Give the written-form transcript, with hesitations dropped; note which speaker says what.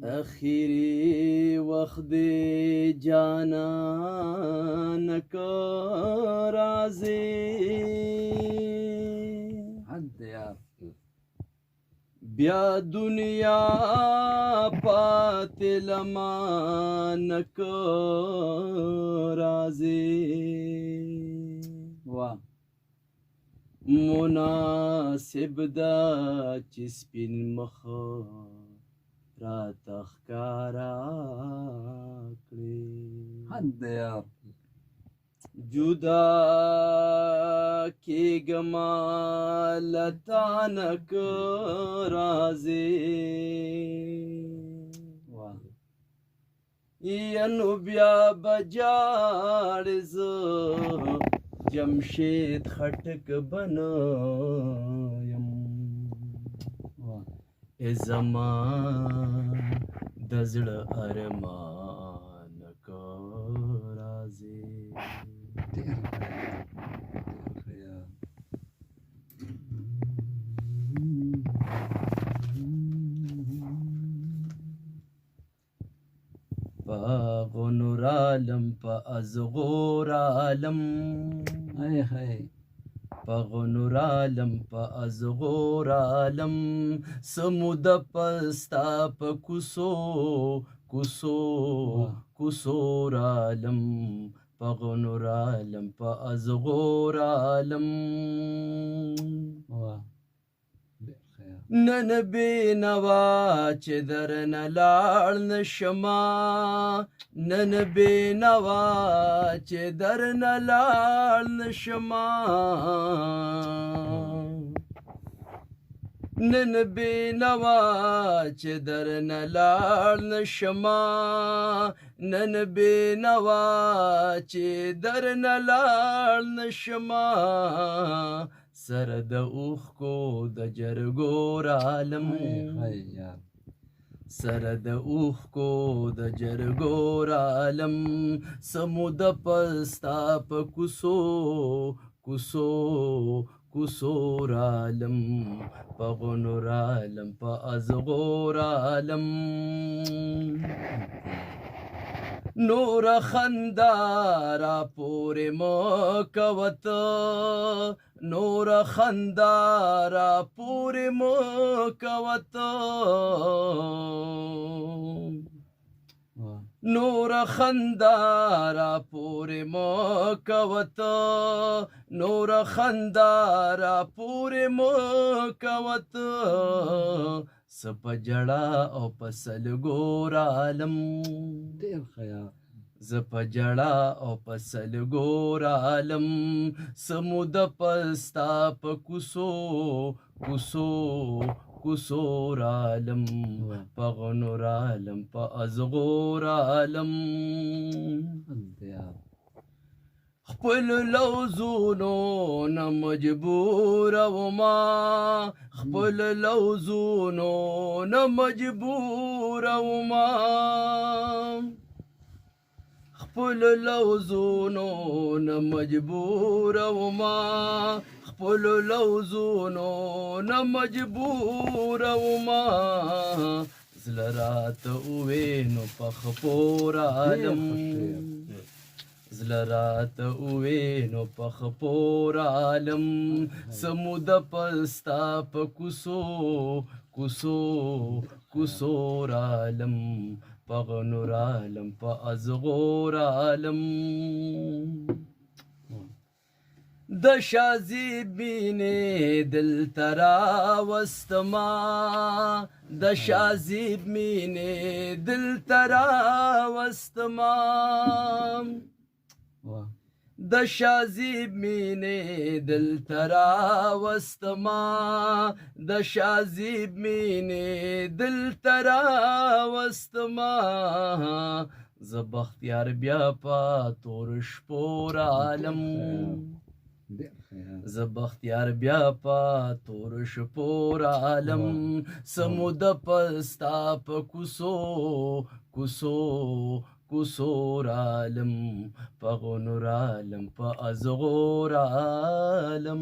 Speaker 1: اخیری وخت دی جانان کو راځي
Speaker 2: حد یار
Speaker 1: بیا دنیا پاتې لمان کو راځي
Speaker 2: واه
Speaker 1: مناسب دا چې سپین مخ راته ښکارا کړې
Speaker 2: حد یار
Speaker 1: جدا کېږما له تانه که راځې
Speaker 2: واه
Speaker 1: ینو بیا به جاړې زه جمشید خټک به نه یم
Speaker 2: واه
Speaker 1: ای زما د زړه ارمان که راځې
Speaker 2: ډېر ښه یار
Speaker 1: په غنور عالم په ازغور عالم
Speaker 2: هی هی
Speaker 1: په غنور عالم په ازغور عالم سمود پستا په کوسو کوسو کوسور عالم په غنور عالم په ازغور عالم
Speaker 2: واه ډېر ښه یار
Speaker 1: نن بینوا چې درنه لاړ نشما نن بینوا چې درنه لاړ نشما نن بینوا چې درنه لاړ نشما نن بینوا چې درنه لاړ نشما سر د اوښکو د جرګور عالم
Speaker 2: هی یار
Speaker 1: سر د اوښکو د جرګور عالم سمود پستا په کوسو کوسو کوسور عالم په غنور عالم په ازغور عالم نور خندارا پورې مکوت نور خندارا پورې مکوت
Speaker 2: واه
Speaker 1: نور خندارا پورې مکوت نور خندارا پورې مکوت سپ جړه او پسل ګور عالم
Speaker 2: ډېر ښه یار
Speaker 1: زپ جړه او پسل ګور عالم سمود پستا په کوسو کوسو کوسور عالم په غنور عالم په ازغور عالم
Speaker 2: حد یار
Speaker 1: خپل لوزونو نه مجبور وما خپل لوزونو نه مجبور وما خپل لوزونو نه مجبور وما خپل لوزونو نه مجبور وما زړه راته ووې نو په خپور عالم زړه راته ووې نو په خپور عالم سمود پستا په کوسو کوسو کوسور عالم په غنور عالم په ازغور عالم د شازی بینې دل ترا وستما د شازی بینې دل ترا وستما
Speaker 2: واه
Speaker 1: د شازیب مینې دل ترا وستما د شازیب مینې دل ترا وستما ز بختیار بیا په تور شپور عالم
Speaker 2: ډېر ښه یار
Speaker 1: ز بختیار بیا په تور شپور عالم سمود پستا په کوسو کوسو کوسور عالم په غنور عالم په ازغور عالم